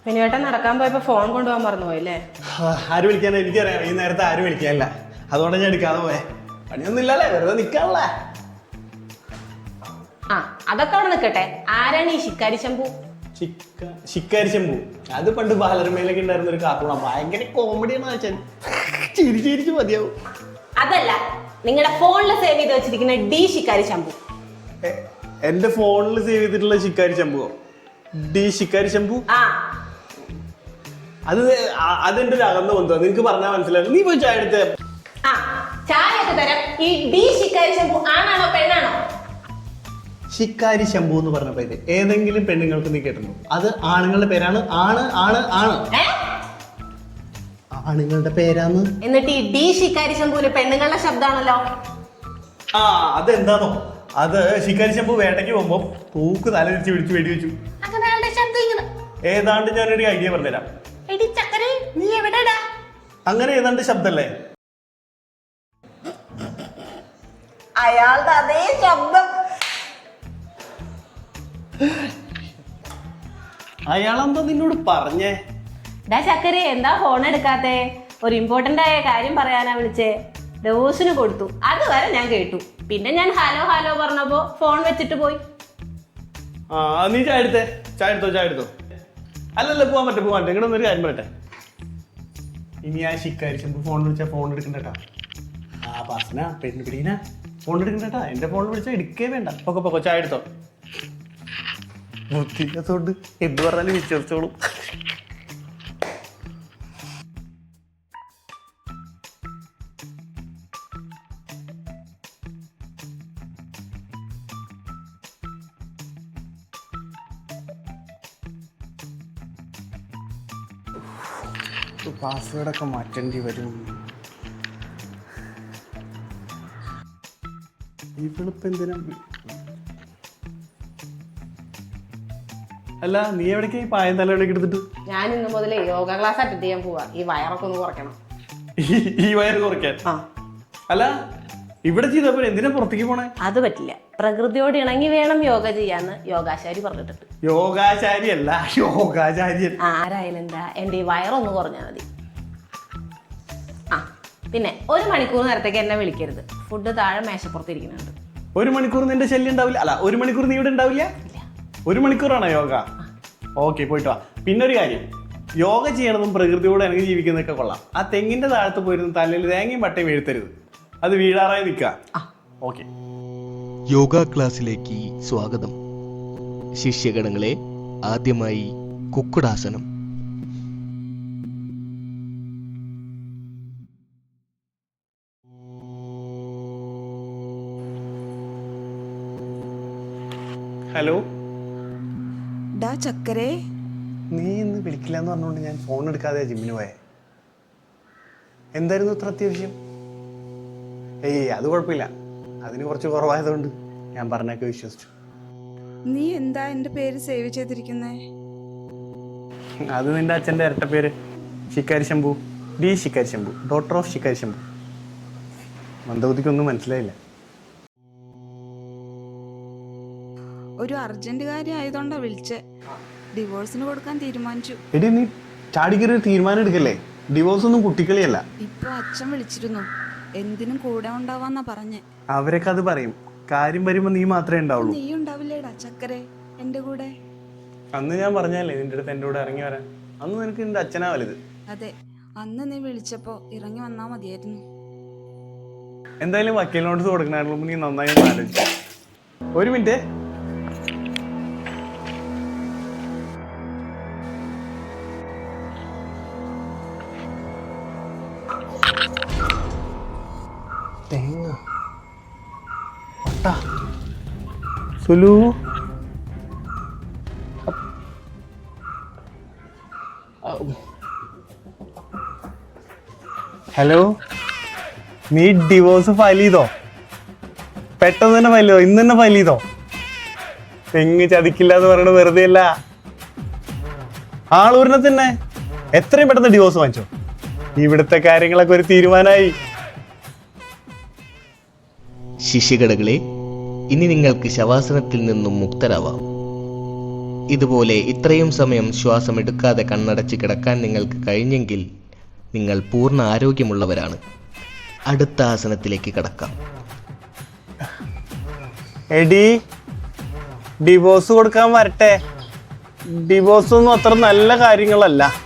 മിനിയേട്ടൻ നടക്കാൻ പോയപ്പോ ഫോൺ കൊണ്ടുപോകാൻ പറഞ്ഞു പോയല്ലേ? ആര് വിളിക്കാനാ? എനിക്കറിയാം ഈ നേരത്തെ ആരും വിളിക്കാനില്ല, അതുകൊണ്ട് ഞാൻ എടുക്കാതെ പോയെ. പണിയൊന്നും ഇല്ലല്ലേ, വെറുതെ നിക്കാനുള്ള. ആ അതൊക്കെ അവിടെ നിൽക്കട്ടെ. ആരാണ് ഈ ശിക്കാരി ശംഭു? ശിക്കാരി ശംഭു അത് പണ്ട് ബാലരമയിലൊക്കെ ഉണ്ടായിരുന്ന ഒരു കാർട്ടൂണാ. ഭയങ്കര കോമഡിയാണ് അച്ഛൻ, ചിരിച്ചു മതിയാവും. അതല്ല, നിങ്ങളുടെ ഫോണിൽ സേവ് ചെയ്ത് വെച്ചിരിക്കുന്ന ഡി ശിക്കാരി ശംഭു. എന്റെ ഫോണിൽ സേവ് ചെയ്തിട്ടുള്ള ശിക്കാരി ശംഭുവോ? ഡി ശിക്കാരി ശംഭു? അതെന്റെ ഒരു അകന്ന ബന്ധമാണ്, നിനക്ക് പറഞ്ഞാൽ മനസ്സിലാവും. നീ പോയി ചായ എടുത്ത്. ആ ചായയൊക്കെ തരാം. ഈ ഡി ശിക്കാരി ശംഭു ആണാണോ പെണ്ണാണോ? ശിക്കാരി ശംഭു എന്ന് പറഞ്ഞ പേര് ഏതെങ്കിലും പെണ്ണുങ്ങൾക്ക് നീ കേട്ടിട്ടുണ്ടോ? അത് ആണുങ്ങളുടെ പേരാണ്. ആണുങ്ങളുടെ പേരാണ്. എന്നിട്ട് ഈ ഡി ശിക്കാരി ശംഭുവിന് പെണ്ണുങ്ങളുടെ ശബ്ദമാണല്ലോ. ആ അതെന്താണോ? അത് ശിക്കാരി ശംഭു വേട്ടയ്ക്ക് പോകുമ്പോ പൂക്ക് തലതിരിച്ച് പിടിച്ച് വെടിവെച്ചു. ഏതാണ്ട് ഞാനൊരു ഐഡിയ പറഞ്ഞുതരാം. നീ എവിടെടാ? അങ്ങനെ ഏതാണ്ട് ശബ്ദല്ലേ? അയാളുടെ അതേ ശബ്ദം. അയാളെന്താ നിന്നോട് പറഞ്ഞേ? ചക്കരെ എന്താ ഫോൺ എടുക്കാത്തെ? ഒരു ഇമ്പോർട്ടന്റ് ആയ കാര്യം പറയാനാ വിളിച്ചേ. ഡോസിന് കൊടുത്തു, അതുവരെ ഞാൻ കേട്ടു. പിന്നെ ഞാൻ ഹലോ പറഞ്ഞപ്പോ ഫോൺ വെച്ചിട്ട് പോയി. നീ ചായ എടുത്തോ. അല്ലല്ല, പോവാൻ പറ്റും. നിങ്ങളുടെ ഒരു കാര്യം പറയട്ടെ. ഇനി ആ ശിക്കാരി ശംഭു ഫോൺ വിളിച്ചാൽ ഫോൺ എടുക്കണ്ടട്ടാ. പാസന പെണ്ണുപിടീന ഫോൺ എടുക്കണ്ടട്ടാ. എന്റെ ഫോൺ വിളിച്ചാൽ എടുക്കേ വേണ്ട. പൊക്കോ ചായ എടുത്തോ. ബുദ്ധിക്കത്തോണ്ട് എന്ത് പറഞ്ഞാലും വിശ്വസിച്ചോളും. പാസ്വേഡൊക്കെ മാറ്റേണ്ടി വരും. ഇവളിപ്പോ എന്തിനാ? അല്ല, നീ എവിടേക്ക് ഈ പായം തലയിലേക്ക് എടുത്തിട്ട്? ഞാൻ ഇന്ന് മുതലേ യോഗ ക്ലാസ് അറ്റൻഡ് ചെയ്യാൻ പോവാ. ഈ വയറൊക്കെ ഒന്ന് കുറയ്ക്കണം. ഈ വയറ് കുറയ്ക്കാൻ? അല്ല, ഇവിടെ ചെയ്തപ്പോ എന്തിനാ പുറത്തേക്ക് പോണേ? അത് പറ്റില്ല. പ്രകൃതിയോട് ഇണങ്ങി വേണം യോഗ ചെയ്യാന്ന് യോഗാചാരി പറഞ്ഞിട്ടുണ്ട്. യോഗാചാരി അല്ല, യോഗാചാര്യൻ. ആരായാലും എന്താ, എന്റെ ഈ വയറൊന്ന് കുറഞ്ഞാൽ മതി. പിന്നെ 1 മണിക്കൂർ നേരത്തേക്ക് എന്നെ വിളിക്കരുത്. ഫുഡ് താഴെ മേശപ്പുറത്തിരിക്കുന്നുണ്ട്. 1 മണിക്കൂർ നിന്റെ ശല്യം ഉണ്ടാവില്ല? അല്ല, 1 മണിക്കൂർ നീ ഇവിടെ ഉണ്ടാവില്ല? 1 മണിക്കൂറാണോ യോഗ? ഓക്കെ, പോയിട്ട് വാ. പിന്നെ ഒരു കാര്യം, യോഗ ചെയ്യണതും പ്രകൃതിയോട് ഇണങ്ങി ജീവിക്കുന്നതൊക്കെ കൊള്ളാം. ആ തെങ്ങിന്റെ താഴത്ത് പോയിരുന്നു തലയിൽ തേങ്ങയും പട്ടയും വീഴ്ത്തരുത്. അത് വീഴാറായി നിൽക്കുക. ഓക്കെ. യോഗ ക്ലാസ്സിലേക്ക് സ്വാഗതം. ശിഷ്യഗണങ്ങളെ, ആദ്യമായി കുക്കുടാസനം. ഹലോ ചക്കരേ, നീ ഇന്ന് വിളിക്കില്ല എന്ന് പറഞ്ഞുകൊണ്ട് ഞാൻ ഫോൺ എടുക്കാതെ ജിമ്മിന് പോയെ. എന്തായിരുന്നു ഇത്ര അത്യാവശ്യം? അത് കുഴപ്പമില്ല, അതിന് കുറച്ച് കുറവായതുകൊണ്ട് ഞാൻ പറഞ്ഞൊക്കെ വിശ്വസിച്ചു. നീ എന്താ എന്റെ പേര് സേവ് ചെയ്തിരിക്കുന്നേ? അത് നിന്റെ അച്ഛൻ്റെ ഇരട്ട പേര്, Shikkari Shambhu. The Shikkari Shambhu, doctor of Shikkari Shambhu. മന്ദബുദ്ധിക്കൊന്നും മനസ്സിലായില്ല. ഒരു അർജന്റ് കാര്യം ആയതുകൊണ്ടാ വിളിച്ചേ. ഡിവോഴ്സിന് കൊടുക്കാൻ തീരുമാനിച്ചു. എടി, നീ ചാടിക്കൊരു തീരുമാനം എടുക്കല്ലേ. ഡിവോഴ്സ് ഒന്നും കുട്ടിക്കളിയല്ല. ഇപ്പൊ അച്ഛൻ വിളിച്ചിരുന്നു, എന്തിനും കൂടെ ഉണ്ടാവാന്നാ പറഞ്ഞേ. അവരൊക്കെ അത് പറയും, കാര്യം വരുമ്പോ നീ മാത്രമേ ഉണ്ടാവുള്ളൂ. നീ ഉണ്ടാവില്ലേടാ ചക്കരെ എന്റെ കൂടെ? അന്ന് ഞാൻ പറഞ്ഞല്ലേ നിന്റെ അടുത്ത് എന്റെ കൂടെ ഇറങ്ങി വരാൻ. അന്ന് നിനക്ക് നിന്റെ അച്ഛനാ വലുത്. അതെ, അന്ന് നീ വിളിച്ചപ്പോ ഇറങ്ങി വന്നാ മതിയായിരുന്നു. എന്തായാലും വക്കീൽ നോട്ടീസ് കൊടുക്കണായിരുന്നു, നീ നന്നായി ആലോചിച്ചു. 1 മിനിറ്റ്. തേങ്ങ സുലു, ഹലോ, നീ ഡിവോഴ്സ് ഫയൽ ചെയ്തോ? പെട്ടെന്ന് തന്നെ ഫയൽ ചെയ്തോ? ഇന്ന് തന്നെ ഫയൽ ചെയ്തോ? തെങ്ങ് ചതിക്കില്ല എന്ന് പറയണത് വെറുതെ അല്ല. ആളൂരിനെ തന്നെ എത്രയും പെട്ടെന്ന് ഡിവോഴ്സ് വാങ്ങിച്ചോ. ഇവിടുത്തെ കാര്യങ്ങളൊക്കെ ഒരു തീരുമാനമായി. ശിഷ്യഗണങ്ങളെ, ഇനി നിങ്ങൾക്ക് ശവാസനത്തിൽ നിന്നും മുക്തരാവാം. ഇതുപോലെ ഇത്രയും സമയം ശ്വാസം എടുക്കാതെ കണ്ണടച്ച് കിടക്കാൻ നിങ്ങൾക്ക് കഴിഞ്ഞെങ്കിൽ നിങ്ങൾ പൂർണ്ണ ആരോഗ്യമുള്ളവരാണ്. അടുത്ത ആസനത്തിലേക്ക് കടക്കാം. എടി, ഡിവോഴ്സ് കൊടുക്കാൻ വരട്ടെ. ഡിവോഴ്സ് ഒന്നും അത്ര നല്ല കാര്യങ്ങളല്ല.